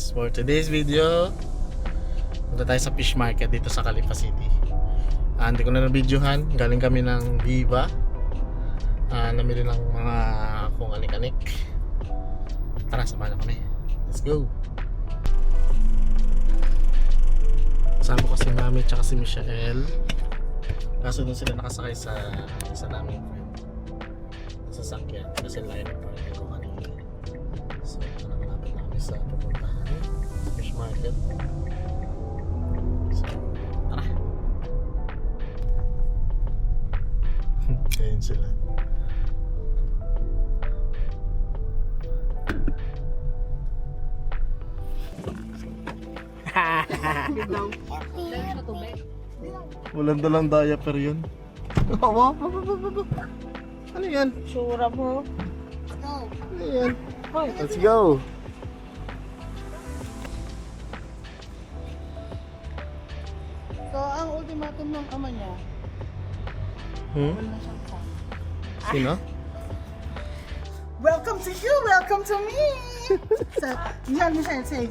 For today's video, punta tayo sa fish market dito sa Calipa City. Hindi ko na na-videohan. Galing kami ng Viva. Namili ng mga kung anik-anik. Tara, samahan na kami. Let's go! Kasama ko si Mami at si Michelle. Kaso doon sila nakasakay sa isa naming friend. Sa sasakyan. Kasi layo ng parking ko kanina. So, malapit na kami sa pupuntahan. Fish market. So, tara! Ayan sila. Walang dalang diaper yun. Ano yan? Sura mo. Ano yan? Let's go! So, ang ultimatum ng ama niya, wala na siyang son. Sino? Welcome to you! Welcome to me! So, yan, Michelle, say,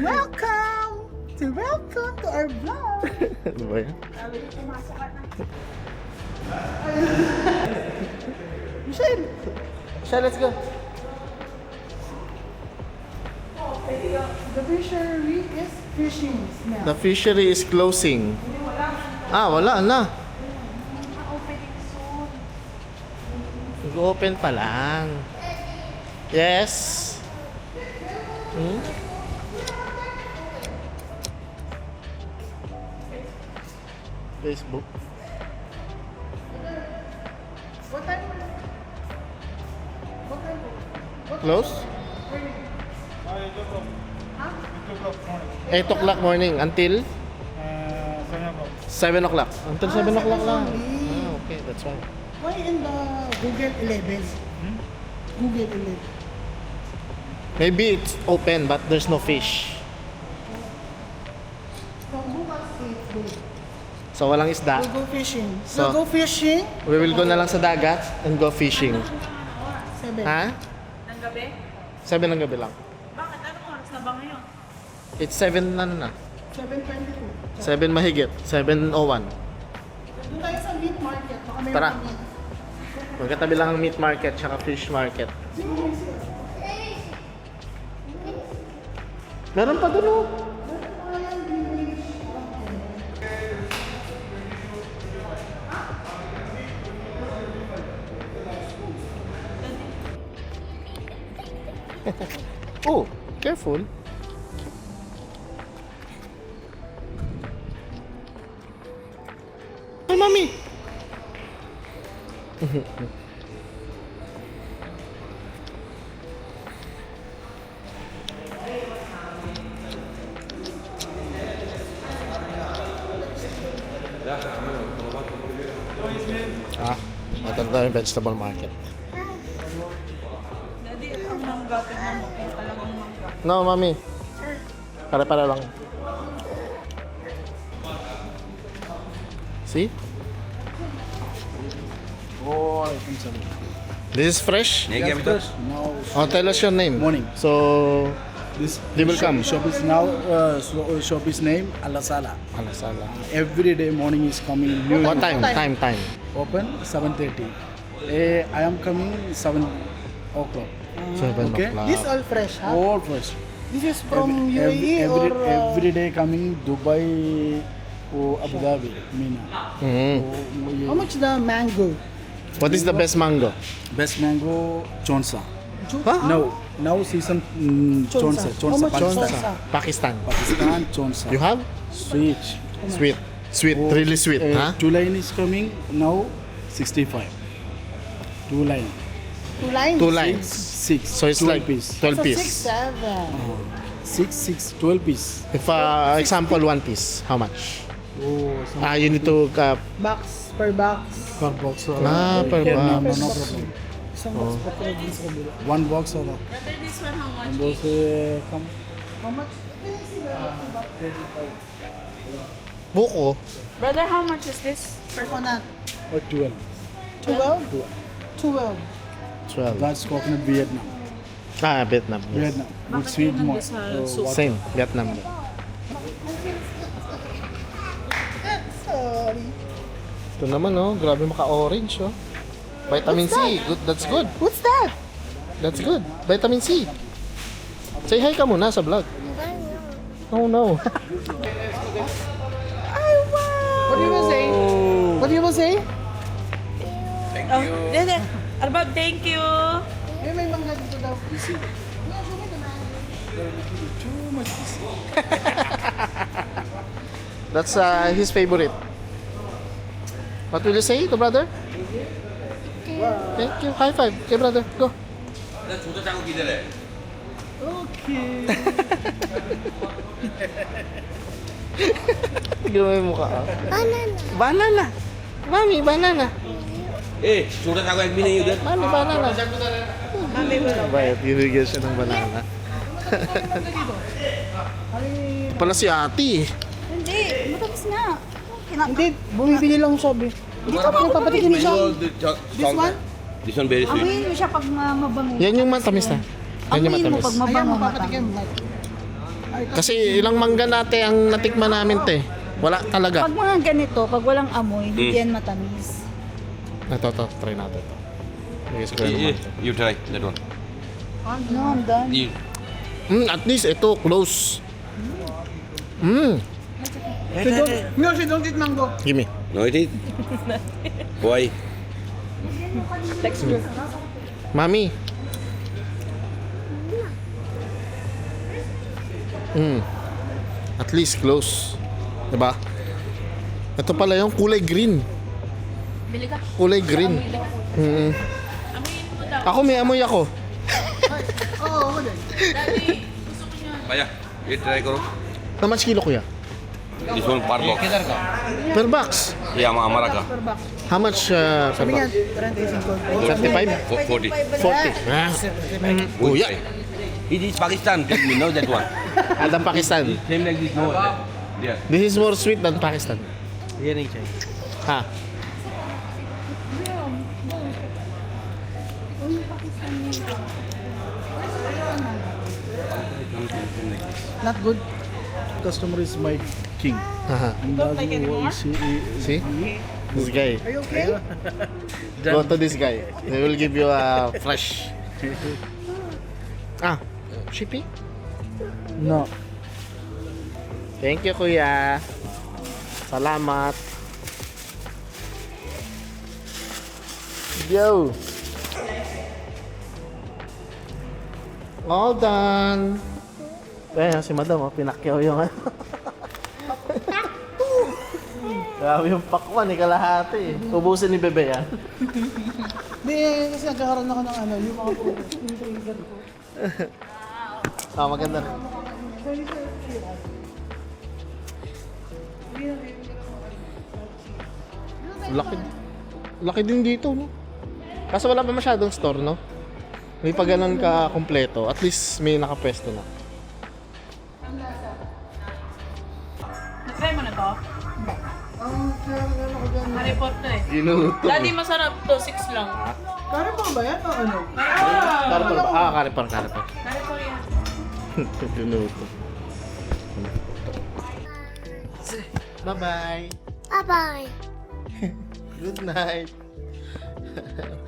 welcome to our vlog! Ano ba yan? Michelle! Michelle, let's go! The fishery is fishing now. The fishery is closing. Wala na. Nag-open pa lang. Yes. Facebook. What time? What time? Close? 8 o'clock morning until 7 o'clock. Until 7 o'clock lang. Okay, that's fine. Why in the Google 11? Google 11. Maybe it's open but there's no fish. So, bukas go. So walang isda. We'll go fishing. So- We'll go fishing. We will go na lang sa dagat and go fishing. 7. Ha? Ng gabi? 7 ng gabi lang. Bakit? Anong oras na ba ngayon? It's 7 na. 7:22. 7 mahigit. 7:01. Doon tayo sa meat market. Baka meron Tara. kami. Magkatabi lang ang meat market tsaka fish market. Meron pa dun oh. Oh, careful. Hi, mommy. Ito na yung vegetable market. Daddy, ang mangga, tingnan mo kung talagang mangga. No, mami. Pare-pare lang. See? Oh, I think so. This is fresh? Now, Oh, tell us your name. Morning. So, this they will come. shop is now shop is name Alasala. Alasala. Every day morning is coming new. What time? Time. Open 7:30. I am coming 7 o'clock. 7 Okay. o'clock. This all fresh, ha? All fresh. This is from UAE Every day coming Dubai or Abu Dhabi, Mina. How much the mango? What is the best mango? Best mango Chonsa. Huh? Now season Chonsa. How much Pakistan. Chonsa? Pakistan. Pakistan Chonsa. You have? Sweet. Sweet, really sweet, huh? 2 line is coming now 65. 2 line. 2 lines? 2 lines. 6. So it's 12 like piece. 12 So piece. 6, 7. 6, 12 piece. If example 1 piece, how much? Oh, You need to Box per box. per box. per Yeah, no, box. no problem. Isang box pa pala din sa kabila. 1 box or Brother, this one how much? box come. How much? Buko. Brother, how much is this? Coconut. Or 12. 12? 12. 12. That's coconut Vietnam. Ah, Vietnam. Yes. Vietnam. With sweet yun mo. nandun sa soup? Same, Vietnam. din. Sorry. Ito naman, oh. Grabe maka-orange, oh. Vitamin C. Good. That's good. What's that? That's good. Vitamin C. Say hi ka muna sa vlog. Oh, no. What do you want to say? What do you want to say? Oh, dede. Arbab, thank you. May mangga dito daw. That's his favorite. What will you say to brother? Thank you. High five. Okay, brother. Go. Okay. Tignan mo yung mukha. Banana. Mami, banana. Eh, surat ako yung binigay yun. Mami, banana. Mami, wala. Bayad, binigyan siya ng banana. Pala si ate. Hindi, matamis na. Hindi, bumibili lang sabi. Hindi ka pa nagpapatikin siya. This one? This one very sweet. Amoyin mo siya pag mabango. Yan yung matamis na. Yan yung Amoyin mo matamis. pag Ayan, mabango magpapatikin. Kasi ilang mangga natin ang natikman namin, te. Wala talaga. Pag mga ganito, pag walang amoy, hindi yan matamis. Ito. Try natin ito. Bigay ko kayo Yeah, naman. you try that one. No, I'm done. You, At least ito, close. She don't eat mango. Gimme. no it is. Why? Texture. Mami. At least close. Diba? Ito pala yung kulay green. Bili ka. Kulay green. Amoyin mo daw. Ako may amoy ako. Oo, ako din. Daddy, gusto ko niya. Kaya, you try karo. How much kilo kuya? This one per box. Per box. Yeah, amara ka. How much per Sabi niya, box? 35? 40. 40. Ah. Kuya. It is Pakistan. Tell me, know that one. Adam Pakistan. Same like this, no. Yeah. This is more sweet than Pakistan. Ha? not good. Customer is my king. Aha. And Don't like anymore? See? This guy. Are you okay? Go to this guy. They will give you a fresh. Ah, shipping? No. Thank you, kuya. Salamat. Yo. All done. Ayan, si madam, oh, pinakyaw yung ano. Grabe yung pakwan, ni kalahati. Ubusin ni Bebe yan. Hindi, kasi nagkakaroon ako ng ano, yung mga photos. Yung freezer ko. Ah, maganda rin. Laki. Laki din dito, no? Kaso wala pa masyadong store, no? May pa ganun ka kompleto. At least may nakapwesto na. Na-try mo na to? Harry Potter eh. Ginuto. Daddy, masarap to. 6 lang. Karapang ba yan o ano? Karapor ba? Ah, karapor. Harry Potter yan. Ginuto. Bye-bye. Bye-bye. Good night.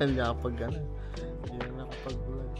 Hindi nakapag ano. Hindi na nakapag-vlog.